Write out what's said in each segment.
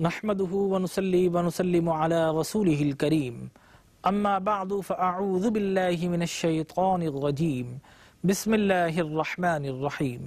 नहमदुहु व नुसल्ली व नुसल्लिमु अला रसूलिहिल करीम अम्मा बअदु फ़अऊज़ु बिल्लाहि मिनश शैतानिर रजीम बिस्मिल्लाहिर रहमानिर रहीम।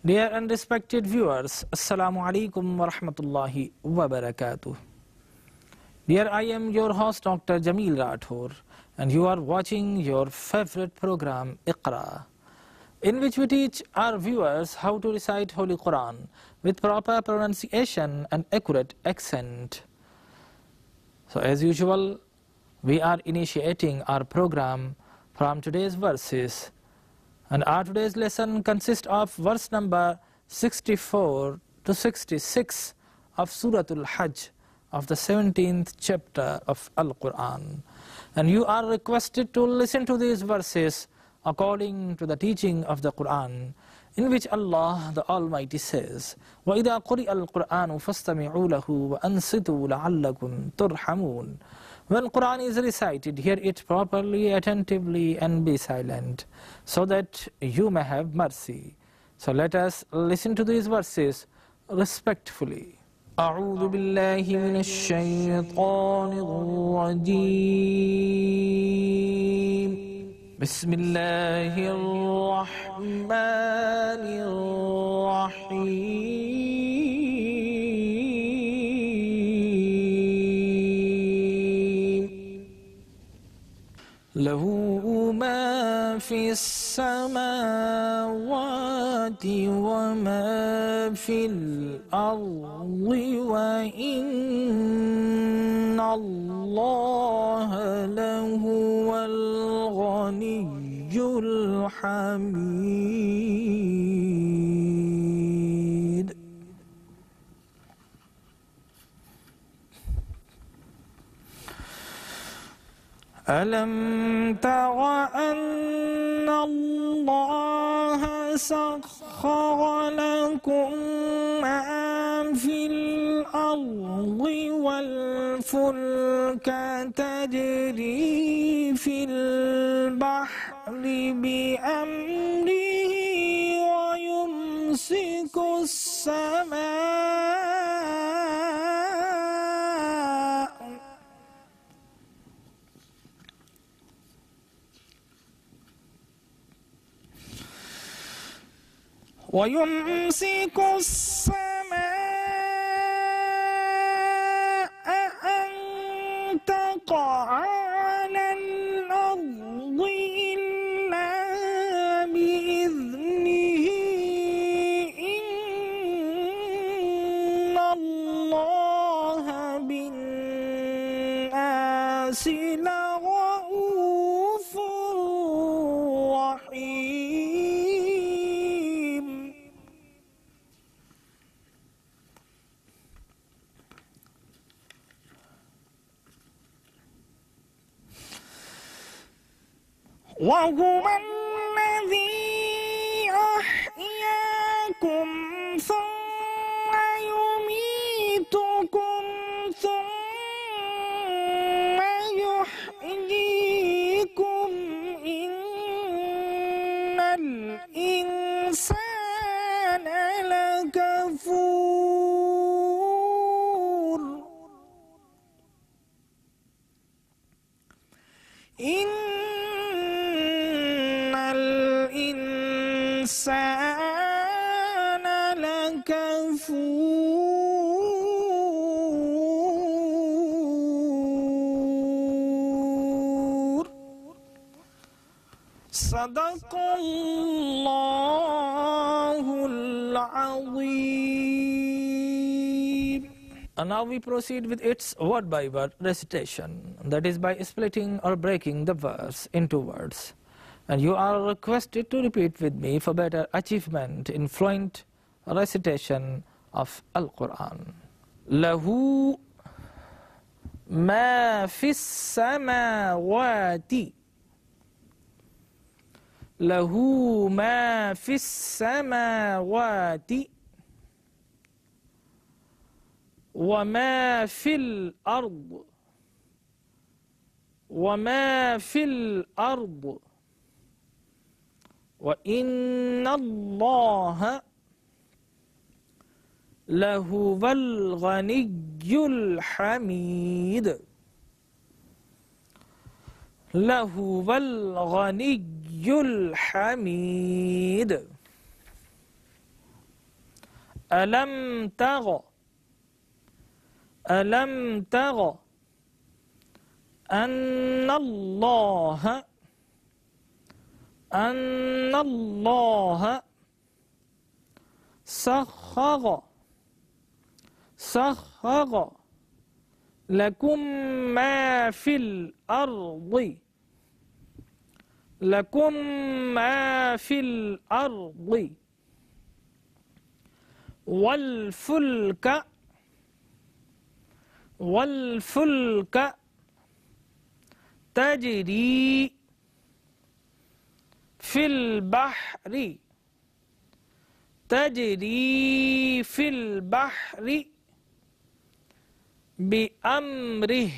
Dear and respected viewers, Assalamu alaikum wa rahmatullahi wa barakatuh. Dear, I am your host Dr. Jamil Rathor and you are watching your favorite program Iqra, in which we teach our viewers how to recite Holy Quran with proper pronunciation and accurate accent. So as usual, we are initiating our program from today's verses, and our today's lesson consists of verse number 64 to 66 of Suratul Hajj of the 17th chapter of Al-Quran. And you are requested to listen to these verses according to the teaching of the Quran, in which Allah the Almighty says, وَإِذَا قُرِئَ الْقُرْآنُ فَاسْتَمِعُوا لَهُ وَأَنصِتُوا لَعَلَّكُمْ تُرْحَمُونَ. When Quran is recited, hear it properly, attentively, and be silent, so that you may have mercy. So let us listen to these verses respectfully. أعوذ بالله من الشيطان الرجيم. بسم الله الرحمن الرحيم. له ما في السماوات وما في الأرض وإن الله لهو الغني الحميد. ألم تر أن الله سخر لكم ما في الأرض والفلك تجري في البحر بأمره ويمسك السماء أن تقع على الأرض إلا بإذنه. إن الله بالناس لرؤوف رحيم. وهو الذي أحياكم ثم يميتكم ثم يحييكم. إن الإنسان لكفور. الإنسان لكفور. صدق الله العظيم. And now we proceed with its word by word recitation, that is by splitting or breaking the verse into words. And you are requested to repeat with me for better achievement in fluent recitation of Al-Quran. Lahu ma fis samawati. Lahu ma fis samawati. وما في الأرض. وما في الأرض. وإن الله लहुवल गनियुल हमीद लहुवल गनियुल हमीद अलम तग अन्नल्लाह सख्खर लकुम मा फिल अर्दि वल फुल्क तजरी फिल बहरी बिअम्रिह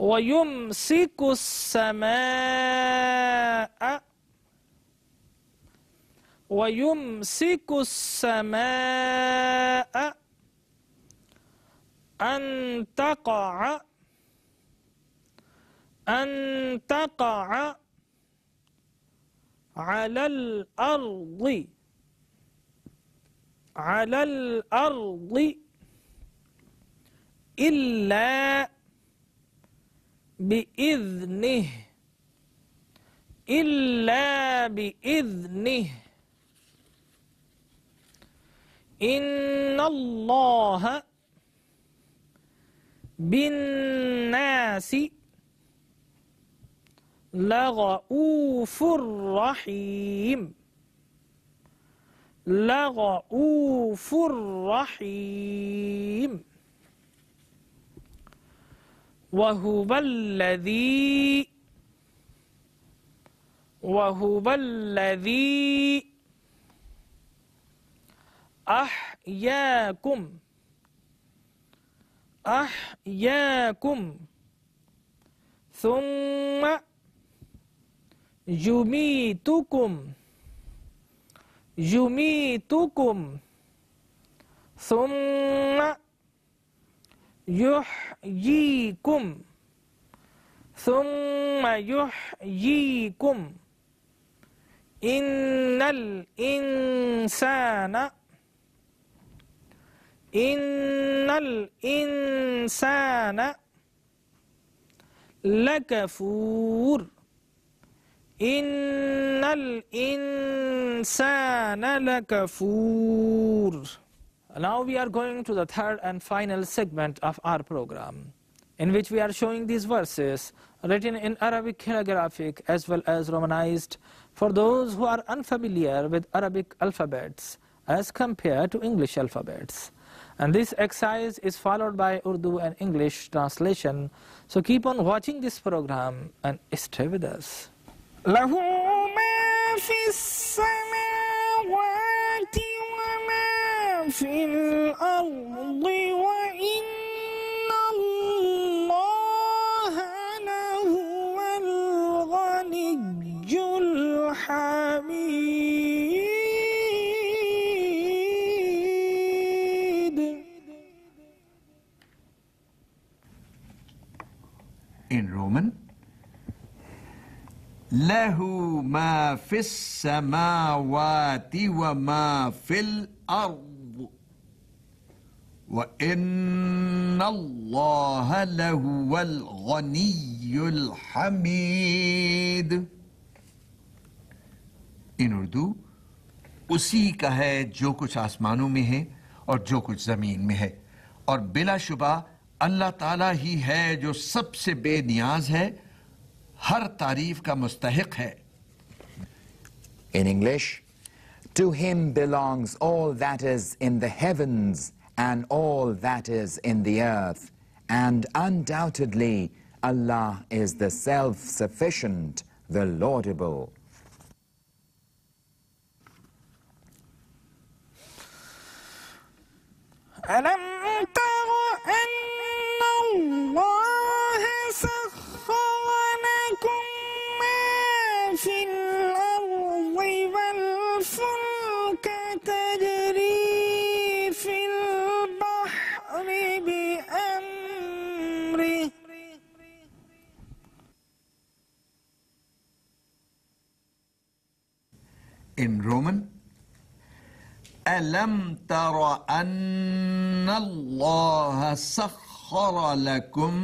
वयुमसिकुस समाअ अन तक़अ अलल अर्दि इल्ला बिइज़्निह इन्नल्लाह बिन्नासि लगऊफुर रहीम वहुवल्लज़ी अहयाकुम सुम्मा युमीतुकुम सुम्मा युहयीकुम इन्नल इंसान लकफूर इन्नल इंसान लकफूर. Now we are going to the third and final segment of our program, in which we are showing these verses written in Arabic calligraphic as well as Romanized for those who are unfamiliar with Arabic alphabets as compared to English alphabets. And this exercise is followed by Urdu and English translation. So keep on watching this program and stay with us. له ما في السماوات وما في الأرض وإن الله لهو الغني الحميد. In Roman, lahu ma fis samawati wa ma fil ard wa inna allaha lahuwal ghaniyyul hamid. In Urdu, उसी का है जो कुछ आसमानों में है और जो कुछ जमीन में है, और बिलाशुबा अल्लाह ताला ही है जो सबसे बेनियाज है, हर तारीफ का मुस्तहिक है. In English, to him belongs all that is in the heavens and all that is in the earth, and undoubtedly Allah is the self-sufficient, the laudable. ألم تر أن الله سخر لكم ما في الأرض In Roman, أَلَمْ تَرَ أَنَّ اللَّهَ سَخَّرَ لَكُم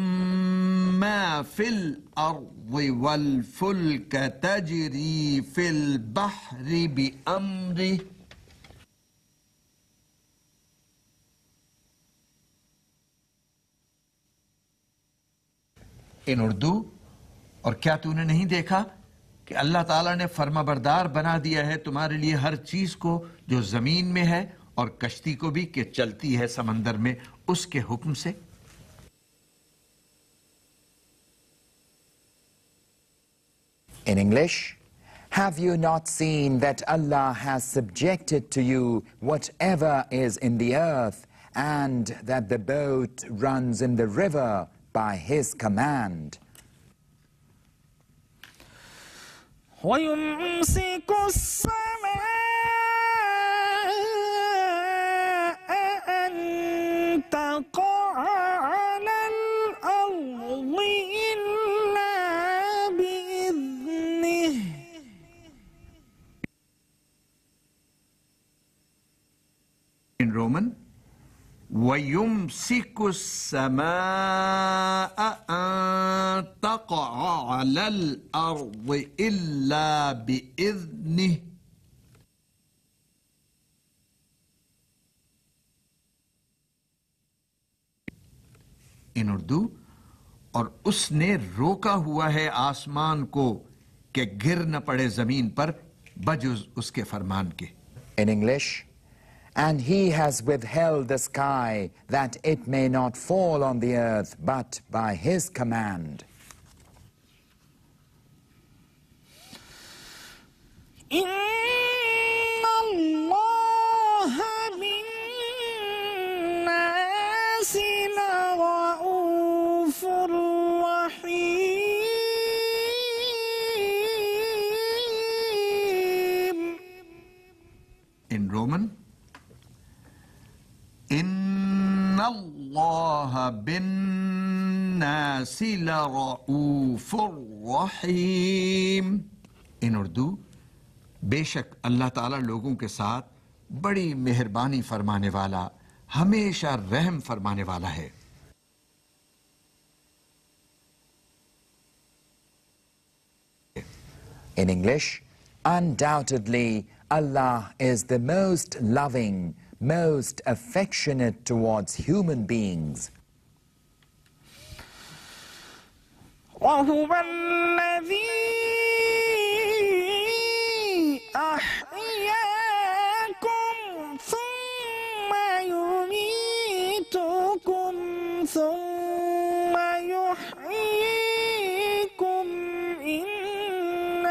مَّا فِي الْأَرْضِ وَالْفُلْكَ تَجْرِي فِي الْبَحْرِ بِأَمْرِهِ. In Urdu, और क्या तूने नहीं देखा कि अल्लाह ताला ने फर्माबरदार बना दिया है तुम्हारे लिए हर चीज को जो जमीन में है और कश्ती को भी कि चलती है समंदर में उसके हुक्म से. In English, have you not seen that Allah has subjected to you whatever is in the earth, and that the boat runs in the river by His command? وَيُمْسِكُ السَّمَاءَ أَن تَقَعَ عَلَى الْأَرْضِ إِلَّا بِإِذْنِهِ. In Roman, وَيُمْسِكُ السَّمَاءَ أَن تَقَعَ عَلَى الْأَرْضِ إِلَّا بِإِذْنِهِ. In Urdu, और उसने रोका हुआ है आसमान को कि गिर न पड़े जमीन पर बजुज उसके फरमान के. In English, and He has withheld the sky that it may not fall on the earth but by His command. إِنَّ اللَّهَ بِالنَّاسِ لَرَءُوفٌ رَحِيمٌ. In Roman, إِنَّ اللَّهَ بِالنَّاسِ لَرَءُوفٌ رَحِيمٌ. In Urdu, बेशक अल्लाह ताला लोगों के साथ बड़ी मेहरबानी फरमाने वाला हमेशा रहम फरमाने वाला है. In English, undoubtedly Allah is the most loving, most affectionate towards human beings. وهو الذي أحياكم ثم يميتكم ثم يحييكم إن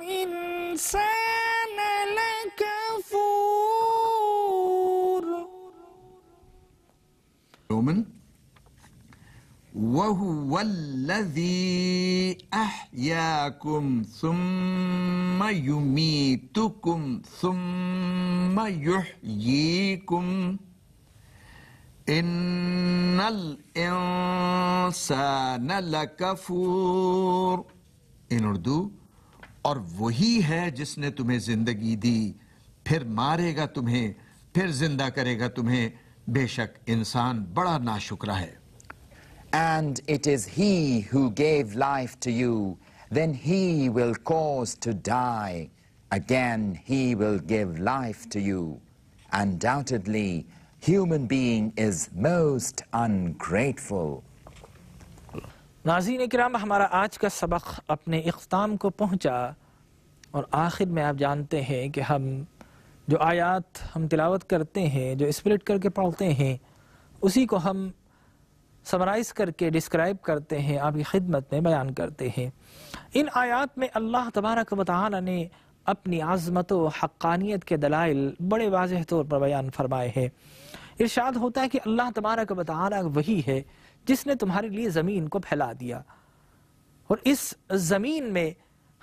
الإنسان لكفور. Roman, وهو الذي أحياكم ثم يميتكم ثم يحييكم إن الإنسان لكفور. In Urdu, और वही है जिसने तुम्हें जिंदगी दी फिर मारेगा तुम्हें फिर जिंदा करेगा तुम्हें बेशक इंसान बड़ा नाशुक्रा है. And it is He who gave life to you, then He will cause to die. Again He will give life to you. Undoubtedly, human being is most ungrateful. नाज़रीन किराम, हमारा आज का सबक अपने इख्तिताम को पहुंचा और आखिर में आप जानते हैं कि हम जो आयात हम तिलावत करते हैं, जो स्प्लिट करके पढ़ते हैं, उसी को हम समराइज़ करके डिस्क्राइब करते हैं, आपकी खिदमत में बयान करते हैं. इन आयात में अल्लाह तबारक व तआला ने अपनी आज़मत व हक़्क़ानियत के दलाइल बड़े वाज़ेह तौर पर बयान फरमाए हैं. इरशाद होता है कि अल्लाह तबारक व तआला वही है जिसने तुम्हारे लिए ज़मीन को फैला दिया. और इस ज़मीन में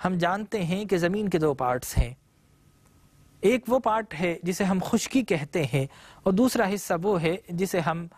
हम जानते हैं कि ज़मीन के दो पार्ट्स हैं. एक वो पार्ट है जिसे हम खुश्की कहते हैं और दूसरा हिस्सा वो है जिसे हम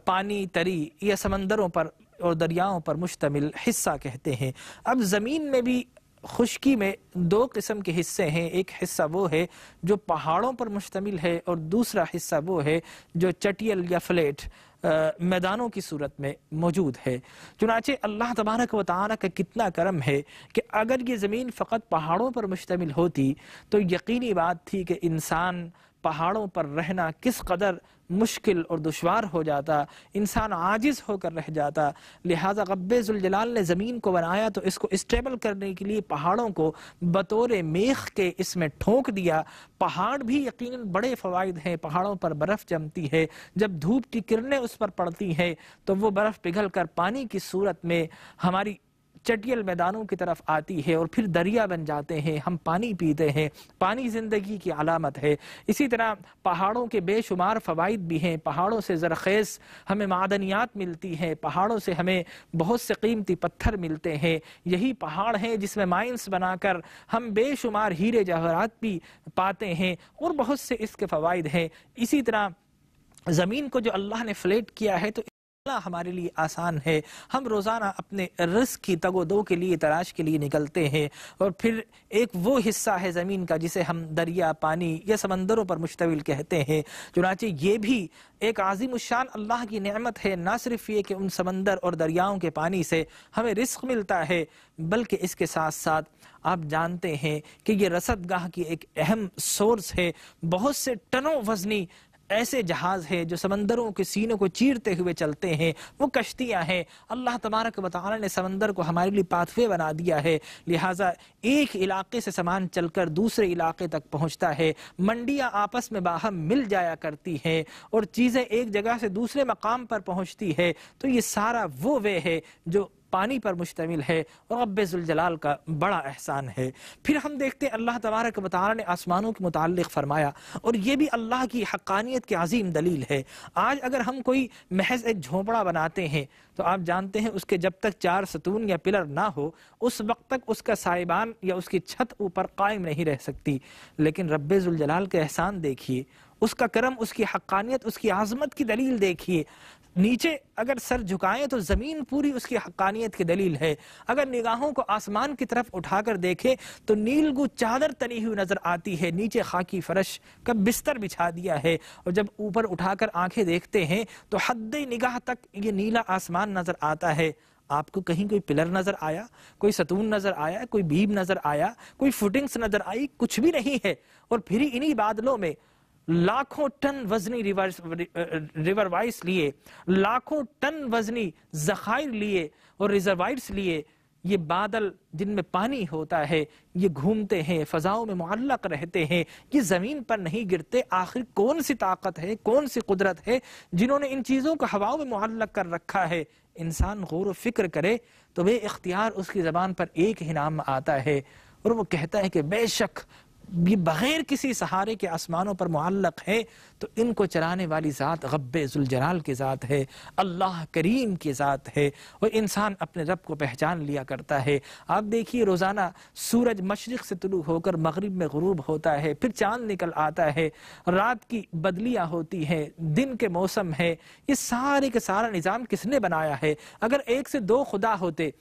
पानी, तरी या समंदरों पर और दरियाओं पर मुश्तमिल हिस्सा कहते हैं. अब ज़मीन में भी खुश्की में दो किस्म के हिस्से हैं। एक हिस्सा वो है जो पहाड़ों पर मुश्तमिल है और दूसरा हिस्सा वो है जो चटियल या फ्लैट मैदानों की सूरत में मौजूद है। चुनाचे अल्लाह तबारक व तआला का कितना करम है कि अगर ये ज़मीन फ़कत पहाड़ों पर मुश्तमिल होती तो यकीनी बात थी कि इंसान पहाड़ों पर रहना किस कदर मुश्किल और दुश्वार हो जाता, इंसान आजिज़ होकर रह जाता। लिहाजा रब्बे ज़ुल जलाल ने ज़मीन को बनाया तो इसको स्टेबल करने के लिए पहाड़ों को बतौर मेख के इसमें ठोक दिया। पहाड़ भी यकीनन बड़े फ़वाइद हैं। पहाड़ों पर बर्फ़ जमती है, जब धूप की किरणें उस पर पड़ती हैं तो वो बर्फ़ पिघल कर पानी की सूरत में हमारी चटियल मैदानों की तरफ आती है और फिर दरिया बन जाते हैं, हम पानी पीते हैं। पानी ज़िंदगी की अलामत है। इसी तरह पहाड़ों के बेशुमार फ़वाइद भी हैं। पहाड़ों से ज़रख़ेज़ हमें मादनियात मिलती हैं, पहाड़ों से हमें बहुत से कीमती पत्थर मिलते हैं। यही पहाड़ हैं जिसमें माइंस बनाकर हम बेशुमार हीरे जवाहरात भी पाते हैं और बहुत से इसके फ़वाइद हैं। इसी तरह ज़मीन को जो अल्लाह ने फ्लैट किया है तो हमारे लिए आसान है। हम रोज़ाना अपने रिस्क की तगोदो के लिए तलाश के लिए निकलते हैं और फिर एक वो हिस्सा है ज़मीन का जिसे हम दरिया, पानी या समंदरों पर मुश्तमिल कहते हैं। चुनांचे ये भी एक आज़िम शान अल्लाह की नेमत है। ना सिर्फ ये कि उन समंदर और दरियाओं के पानी से हमें रिस्क मिलता है, बल्कि इसके साथ साथ आप जानते हैं कि ये रसदगाह की एक अहम सोर्स है। बहुत से टनों वजनी ऐसे जहाज हैं जो समंदरों के सीनों को चीरते हुए चलते हैं, वो कश्तियां हैं। अल्लाह तबारक व तआला ने समंदर को हमारे लिए पाथवे बना दिया है। लिहाजा एक इलाके से सामान चलकर दूसरे इलाके तक पहुंचता है। मंडियां आपस में बाहम मिल जाया करती हैं और चीज़ें एक जगह से दूसरे मकाम पर पहुंचती है। तो ये सारा वो वे है जो पानी पर मुश्तमिल है और रब्बे ज़ुल जलाल का बड़ा एहसान है। फिर हम देखते हैं अल्लाह तबारक व तआला ने आसमानों के मुताल्लिक़ फरमाया और ये भी अल्लाह की हक़ानियत की अजीम दलील है। आज अगर हम कोई महज एक झोंपड़ा बनाते हैं तो आप जानते हैं उसके जब तक 4 सतून या पिलर ना हो उस वक्त तक उसका साइबान या उसकी छत ऊपर कायम नहीं रह सकती। लेकिन रब्बे ज़ुल जलाल के एहसान देखिए, उसका करम, उसकी हक़ानियत, उसकी आज़मत की दलील देखिए। नीचे अगर सर झुकाएं तो ज़मीन पूरी उसकी हक़ानियत की दलील है। अगर निगाहों को आसमान की तरफ उठाकर देखें तो नीलगू चादर तनी हुई नजर आती है, नीचे खाकी फरश का बिस्तर बिछा दिया है। और जब ऊपर उठाकर आंखें देखते हैं तो हद्दे निगाह तक ये नीला आसमान नजर आता है। आपको कहीं कोई पिलर नजर आया, कोई सतून नजर आया, कोई बीम नजर आया, कोई फुटिंग्स नजर आई? कुछ भी नहीं है। और फिर इन्हीं बादलों में लाखों टन वजनी रिवरवाइस लिए, लाखों टन वजनी जखायर लिए और रिजर्वाइर्स लिए, ये बादल जिनमें पानी होता है ये घूमते हैं, फजाओं में मुअल्लक रहते हैं, ये जमीन पर नहीं गिरते। आखिर कौन सी ताकत है, कौन सी कुदरत है जिन्होंने इन चीजों को हवाओं में मुअल्लक कर रखा है? इंसान गौर व फिक्र करे तो बे इख्तियार उसकी जबान पर एक ही नाम आता है और वो कहता है कि बेशक ये बगैर किसी सहारे के आसमानों पर मुअल्लक है तो इनको चलाने वाली ज़ात रब्बे ज़ुल जलाल की ज़ात है, अल्लाह करीम की ज़ात है। और इंसान अपने रब को पहचान लिया करता है। आप देखिए रोज़ाना सूरज मशरिक़ से तुलू होकर मगरिब में गुरूब होता है, फिर चाँद निकल आता है, रात की बदलियाँ होती हैं, दिन के मौसम है। ये सारे के सारा निज़ाम किसने बनाया है? अगर एक से दो खुदा होते,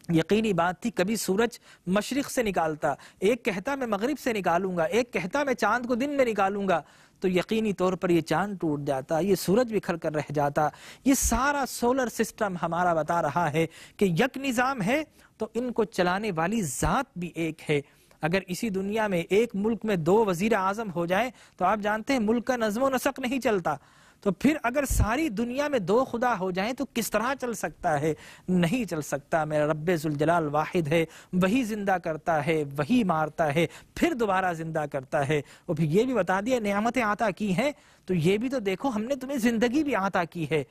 यकीनी बात थी कभी सूरज मशरिक़ से निकालता, एक कहता मैं मगरिब से निकालूंगा, एक कहता मैं चांद को दिन में निकालूंगा, तो यकीनी तौर पर ये चांद टूट जाता, ये सूरज बिखर कर रह जाता। ये सारा सोलर सिस्टम हमारा बता रहा है कि यक निज़ाम है तो इनको चलाने वाली ज़ात भी एक है। अगर इसी दुनिया में एक मुल्क में 2 वज़ीर आज़म हो जाए तो आप जानते हैं मुल्क का नज़्म नसक नहीं चलता। तो फिर अगर सारी दुनिया में 2 खुदा हो जाएं तो किस तरह चल सकता है? नहीं चल सकता। मेरा रब्बे ज़ुल जलाल वाहिद है, वही जिंदा करता है, वही मारता है, फिर दोबारा जिंदा करता है। और फिर ये भी बता दिया नेमतें आता की हैं तो ये भी तो देखो, हमने तुम्हें जिंदगी भी आता की है।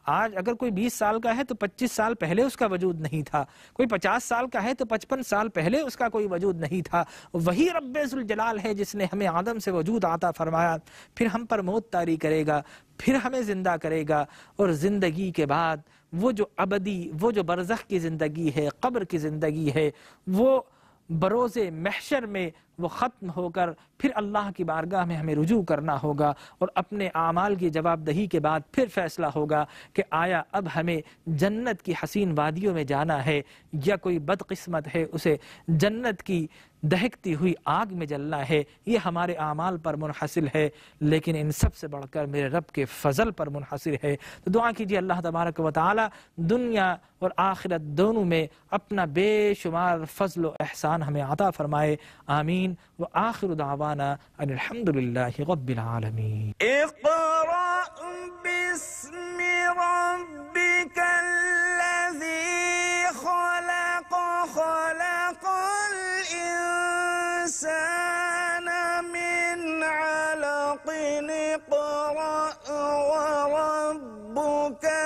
आज अगर कोई 20 साल का है तो 25 साल पहले उसका वजूद नहीं था, कोई 50 साल का है तो 55 साल पहले उसका कोई वजूद नहीं था। वही रब्बे ज़ुल जलाल है जिसने हमें आदम से वजूद आता फरमाया, फिर हम पर मौत तारी करेगा, फिर हमें जिंदा करेगा और जिंदगी के बाद वो जो अबदी, वो जो बरज़ख की जिंदगी है, कब्र की जिंदगी है, वो बरोज़े महशर में वो ख़त्म होकर फिर अल्लाह की बारगाह में हमें रुजू करना होगा और अपने आमाल की जवाबदही के बाद फिर फैसला होगा कि आया अब हमें जन्नत की हसीन वादियों में जाना है या कोई बदकिस्मत है उसे जन्नत की दहकती हुई आग में जलना है। ये हमारे आमाल पर मुनहसिर है, लेकिन इन सब से बढ़कर मेरे रब के फजल पर मुनहसिर है। तो दुआ कीजिए अल्लाह तबारक व तआला दुनिया और आखिरत दोनों में अपना बेशुमार फजल व एहसान हमें अता फरमाए। आमीन व आखिर दावाना अल्हम्दुलिल्लाहि रब्बिल आलमीन। इक़रा बिस्मि रब्बिकल्लज़ी खलक़ खलक़ल इंसान मिन अलक़ इक़रा व रब्बुका